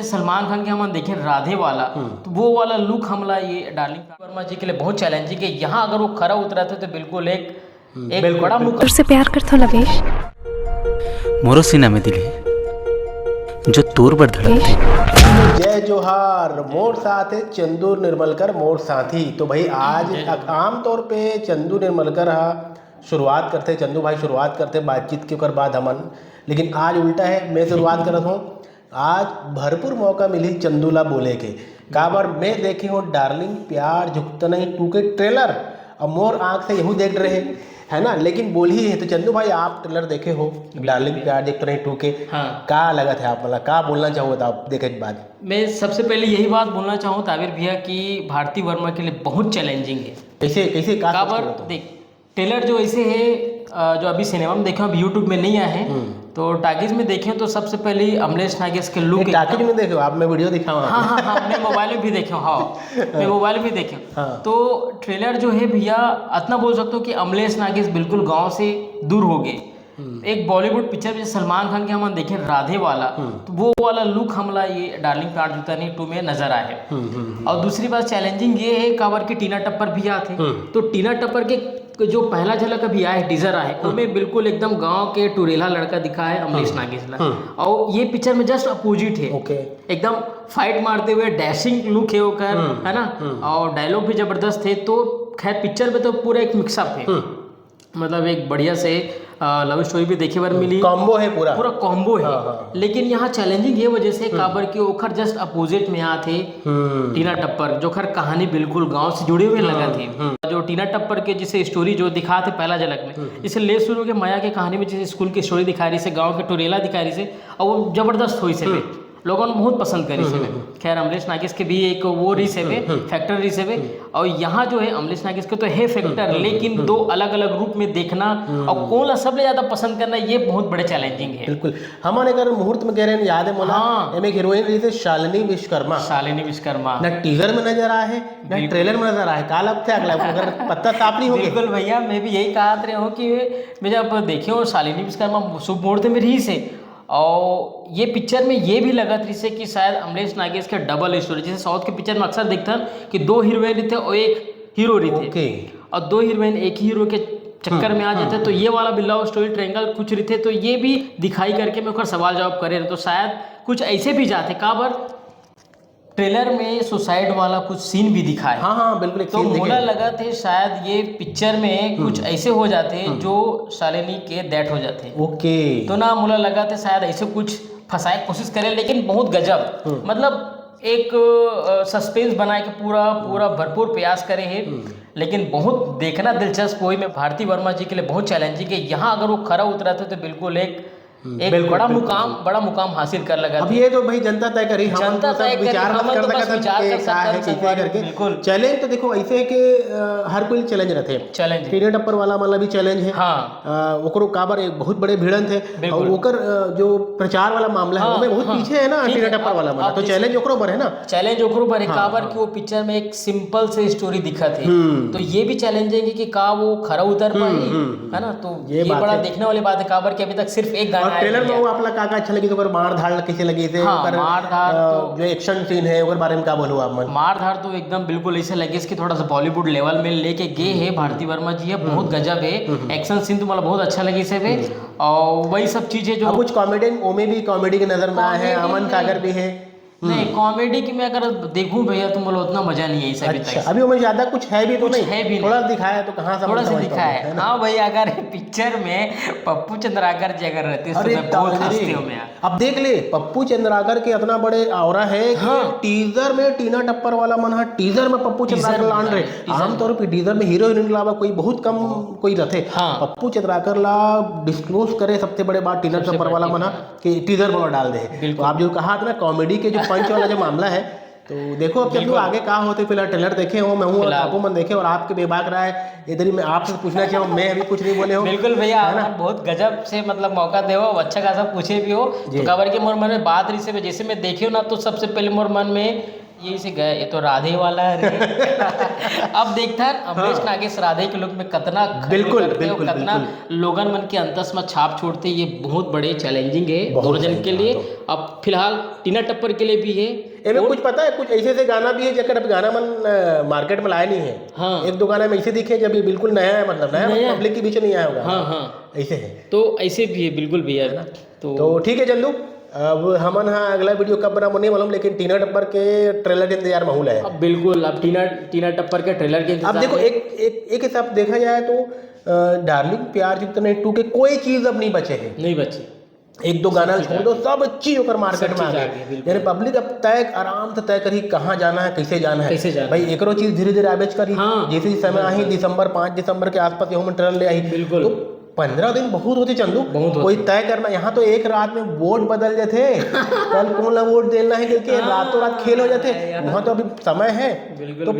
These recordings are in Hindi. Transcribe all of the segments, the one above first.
जैसे सलमान खान के हम देखें राधे वाला, तो वो वाला लुक हमला ये डार्लिंग वर्मा जी के लिए बहुत चैलेंजिंग है। यहाँ अगर वो खरा उतराते तो बिल्कुल एक बड़ा मुकाम। तुझसे प्यार करता हूँ लवेश, मोरो सीना में दिल है जो तोर पर धड़कते। जय जोहार। मोर साथ है चंदू निर्मलकर मोर साथी। तो भाई आज आम तौर पे चंदू निर्मलकर शुरुआत करते, चंदू भाई शुरुआत करते बातचीत के बाद हमन, लेकिन आज उल्टा है, मैं शुरुआत करत हूँ। आज भरपूर मौका मिली चंदूला बोले के काबर मैं देखे हूँ डार्लिंग प्यार झुकता नहीं 2 के ट्रेलर, अब मोर आँख से यहूँ देख रहे है ना, लेकिन बोल ही है। तो चंदू भाई आप ट्रेलर देखे हो डार्लिंग प्यार देखते नहीं 2 के, हाँ, का लगा था आप, मतलब का बोलना चाहो तो आप देखे के बाद? मैं सबसे पहले यही बात बोलना चाहूँ ताबिर भैया कि भारती वर्मा के लिए बहुत चैलेंजिंग है। कैसे कैसे का काबर देख ट्रेलर जो ऐसे है जो अभी सिनेमा में देखे, अभी यूट्यूब में नहीं आए हैं, तो टाकीज में देखें तो सबसे पहले अमलेश नागेश के लुक। टाकीज में देखे आप? मैं वीडियो दिखा हूँ। हाँ, मैं मोबाइल में भी देखे हूँ। हाँ, मैं मोबाइल में भी देखे हूँ। हाँ। तो ट्रेलर जो है भैया इतना बोल सकता हूँ कि अमलेश नागेश बिल्कुल गांव से दूर हो गए। एक बॉलीवुड पिक्चर में सलमान खान के हम देखें राधे वाला, तो वो वाला लुक हमला ये डार्लिंग प्यार झुकता नहीं 2 में नजर आए। और दूसरी बात चैलेंजिंग ये है काबर की टीना टप्पर भी आते, तो टीना टप्पर के जो पहला झलक अभी आया है, टीजर आया है, उसमें बिल्कुल एकदम गांव के टुरेला लड़का दिखा है अमरीश नागेश ला। और ये पिक्चर में जस्ट अपोजिट है। एकदम फाइट मारते हुए डैशिंग लुक है ओकर, है ना, और डायलॉग भी जबरदस्त है। तो खैर पिक्चर में तो पूरा एक मिक्सअप है, मतलब एक बढ़िया से लव स्टोरी भी देखे बार मिली, कॉम्बो है, पूरा कॉम्बो है। लेकिन यहाँ चैलेंजिंग ये वजह से काबर की ओखर जस्ट अपोजिट में यहाँ थे टीना टप्पर, जो खर कहानी बिल्कुल गांव से जुड़े हुए लगा थे। जो टीना टप्पर के जिसे स्टोरी जो दिखा थे पहला झलक में, इसे ले शुरू के माया की कहानी में जैसे स्कूल की स्टोरी दिखा रही से, गाँव के टुरेला दिखा रही से, और वो जबरदस्त हुई से लोगों ने बहुत पसंद करी से। खैर अमलेश नागेश के भी एक वो रिस है, फैक्टर रिस है। और यहाँ जो है अमलेश नागेश के तो है फैक्टर, लेकिन 2 अलग अलग रूप में देखना और कौन सबसे ज्यादा पसंद करना, ये बहुत बड़े चैलेंजिंग है। बिल्कुल हमारे अगर मुहूर्त में कह रहे हैं, याद है मोला, एक हीरोइन रही थी शालिनी विश्वकर्मा, न टीजर में नजर आया है न ट्रेलर में नजर आया है। काल अब थे अगला अगर पत्ता साफ नहीं हो गया। बिल्कुल भैया, मैं भी यही कहा रहे हो कि मैं जब देखे हो शालिनी विश्वकर्मा शुभ मुहूर्त में रही से, और ये पिक्चर में ये भी लगा थी से कि शायद अमलेश नागेश के डबल स्टोरी, जैसे साउथ के पिक्चर में अक्सर दिखता कि 2 हीरोइन थे और 1 हीरो रही थे, और 2 हीरोइन एक ही हीरो के चक्कर में आ जाते। तो ये वाला भी लव स्टोरी ट्रायंगल कुछ रही थे, तो ये भी दिखाई करके मैं उसका सवाल जवाब करे रहे, तो शायद कुछ ऐसे भी जाते काबर ट्रेलर में सुसाइड वाला कुछ सीन भी दिखाए। हाँ बिल्कुल। तो मुझे लगा थे शायद ये पिक्चर में कुछ ऐसे हो जाते जो शालिनी के डेथ हो जाते। तो ना मुझे लगा था शायद ऐसे कुछ फंसाए कोशिश करे, लेकिन बहुत गजब, मतलब एक सस्पेंस बनाए के पूरा भरपूर प्रयास करे है। लेकिन बहुत देखना दिलचस्प हुई। मैं भारती वर्मा जी के लिए बहुत चैलेंजिंग है। यहाँ अगर वो खरा उतराते तो बिल्कुल एक बड़ा मुकाम हासिल कर लगा। अब ये तो भाई जनता तय करी, जनता विचार करके चैलेंज। तो देखो ऐसे है कि हर कोई चैलेंज रहते हैं। चैलेंज टीना टप्पर वाला मतलब भी चैलेंज है। हाँ, ओकरो काबर एक बहुत बड़े भिड़न थे, और ओकर जो प्रचार वाला मामला है उसमें बहुत पीछे है ना टीना टप्पर वाला मामला। तो चैलेंज ओकरो पर है ना, चैलेंज ओकरो पर है काबर कि वो पिक्चर में एक सिंपल से स्टोरी दिखा थी। तो ये भी चैलेंजिंग है कि का वो खरा उतर पाए, है ना। तो ये बड़ा देखने वाली बात है काबर कि अभी तक सिर्फ एक गाना ट्रेलर में वो आपला का अच्छा लगी, तो मार धाड़ कैसे लगी थे? मार धाड़ जो एक्शन सीन है उसके बारे में क्या बोलूं आप? मार धाड़ तो एकदम बिल्कुल ऐसे लगे कि थोड़ा सा बॉलीवुड लेवल में लेके गए है भारती वर्मा जी है। बहुत गजब है। एक्शन सीन तो मतलब बहुत अच्छा लगे से, और वही सब चीजें जो कुछ कॉमेडी ओमे भी कॉमेडी की नजर में आया है। अमन सागर भी है। नहीं, कॉमेडी की मैं अगर देखूं भैया तो मतलब उतना मजा नहीं है इसे। अच्छा, अभी वो ज्यादा कुछ है भी तो नहीं है भी, थोड़ा दिखाया तो कहां से थोड़ा सा दिखाया है। हाँ भाई, अगर पिक्चर में पप्पू चंद्राकर जी अगर रहते तो मैं बहुत हंसती हूं मैं। अब देख ले पप्पू चंद्राकर के इतना बड़े ऑरा है कि टीजर में टीना टप्पर वाला मन है, टीजर में पप्पू चंद्राकर लान रहे। आमतौर पर टीजर में हीरो हीरोइन लावा कोई बहुत कम कोई रहते। पप्पू चंद्राकर ला डिस्क्लोज करे सबसे बड़े बात टीना टप्पर वाला मन कि टीजर में डाल दे। तो आप जो कहा था ना कॉमेडी के जो पंच वाला जो मामला है, तो देखो अब चलो आगे क्या होते। फिलहाल ट्रेलर देखे हो, मैं हूँ आपको मन देखे, और आपके बेबाक रहा है इधर ही मैं आपसे पूछना चाहूँ, मैं अभी कुछ नहीं बोले हो। बिल्कुल भैया, आप बहुत गजब से मतलब मौका दे हो, अच्छा खासा पूछे भी हो। तो खबर के मोर मन में बात रही से जैसे मैं देखे हो ना, तो सबसे पहले मोर मन में यही से गए, ये तो राधे वाला है रे। अब देखता है अमलेश नागेश राधे के लुक में कितना बिल्कुल, करते हो, बिल्कुल, कितना लोगन मन के अंतस में छाप छोड़ते, ये बहुत बड़े चैलेंजिंग है दोनों जन के लिए। अब फिलहाल टीना टप्पर के लिए भी है। एमे कुछ पता है, कुछ ऐसे गाना भी है जकर अब गाना मन मार्केट में लाया नहीं है। हाँ। एक दो गाना में ऐसे दिखे जब ये बिल्कुल नया है, मतलब नया पब्लिक के बीच नहीं आया होगा। हाँ हाँ ऐसे है, तो ऐसे भी है बिल्कुल भी है। तो ठीक है चंदू, अब हमन हाँ अगला वीडियो कब बना नहीं मालूम, लेकिन टीना टप्पर के ट्रेलर के इंतजार में है। अब बिल्कुल, अब टीना टप्पर के ट्रेलर के अब देखो एक हिसाब देखा जाए तो डार्लिंग प्यार जितना 2 के कोई चीज अब नहीं बचे हैं, नहीं बचे। एक दो गाना छोड़ दो, सब चीज होकर मार्केट में आ गई। यानी पब्लिक अब तय आराम से तय करी कहाँ जाना है, कैसे जाना है। भाई एकरो चीज धीरे धीरे आवेज करी। जैसे समय आई दिसंबर 5 दिसंबर के आसपास यहाँ में ट्रेलर ले आई। बिल्कुल, तो 15 दिन बहुत होते चंदू, कोई तय करना। यहाँ तो एक रात में वोट बदल जाते, कल कौन ला वोट देना है क्योंकि रातों रात खेल हो जाते। वहाँ तो अभी समय है, तो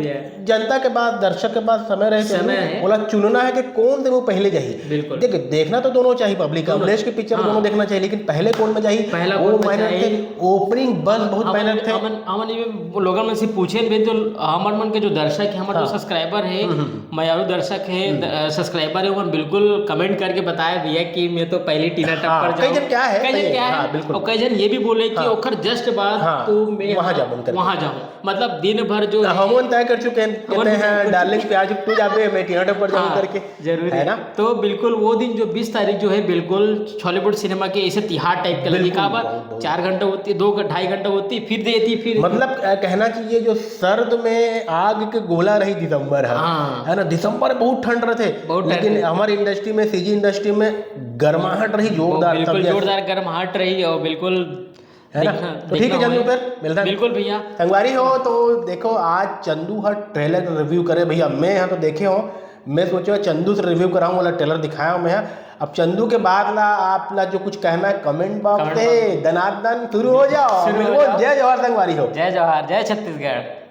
जनता के पास, दर्शक के पास समय रहे, बोला चुनना है कि कौन से वो पहले जाही। देखिए देखना तो दोनों चाहिए, पब्लिक अमलेश की पिक्चर दोनों देखना चाहिए, लेकिन पहले कौन में जाही वो मायने थे। ओपनिंग बस बहुत मेहनत थे। हमन लोगन में से पूछे भी तो हमन मन के जो दर्शक है, हमारे जो सब्सक्राइबर है, मयारू दर्शक है, सब्सक्राइबर है, वो बिल्कुल कमेंट करके बताया भैया कि मैं तो पहले टीना टप्पर जाऊं। कई जन क्या है, और कई जन ये भी बोले कि ओखर जस्ट बाद तो मैं वहां जाऊं। मतलब दिन भर जो हम तय कर चुके हैं डार्लिंग प्यार तू जाबे, मैं टीना टप्पर जाऊं करके, जरूरी है ना। तो बिल्कुल वो दिन जो 20 तारीख जो है, बिल्कुल हॉलीवुड सिनेमा के ऐसे तिहाड़ टाइप के लगी। का बार 4 घंटे होती, 2-2.5 घंटे होती, फिर देती, फिर मतलब कहना चाहिए जो सर्द में आग के गोला रही दिसंबर है ना। दिसंबर बहुत ठंड रहे थे, लेकिन हमारी इंडस्ट्री में, सीजी इंडस्ट्री में गर्माहट रही जोरदार, बिल्कुल जोरदार गर्माहट रही, और बिल्कुल है ना। तो ठीक है चंदू, फिर मिलता है। बिल्कुल भैया, संगवारी हो तो देखो आज चंदू हर ट्रेलर रिव्यू करे भैया। मैं यहाँ तो देखे हो, मैं सोचा चंदू से रिव्यू कराऊं वाला ट्रेलर दिखाया हूँ मैं। अब चंदू के बाद ला आप ला जो कुछ कहना है कमेंट बॉक्स पे दनादन शुरू हो जाओ। जय जवाहर संगवारी हो, जय जवाहर, जय छत्तीसगढ़।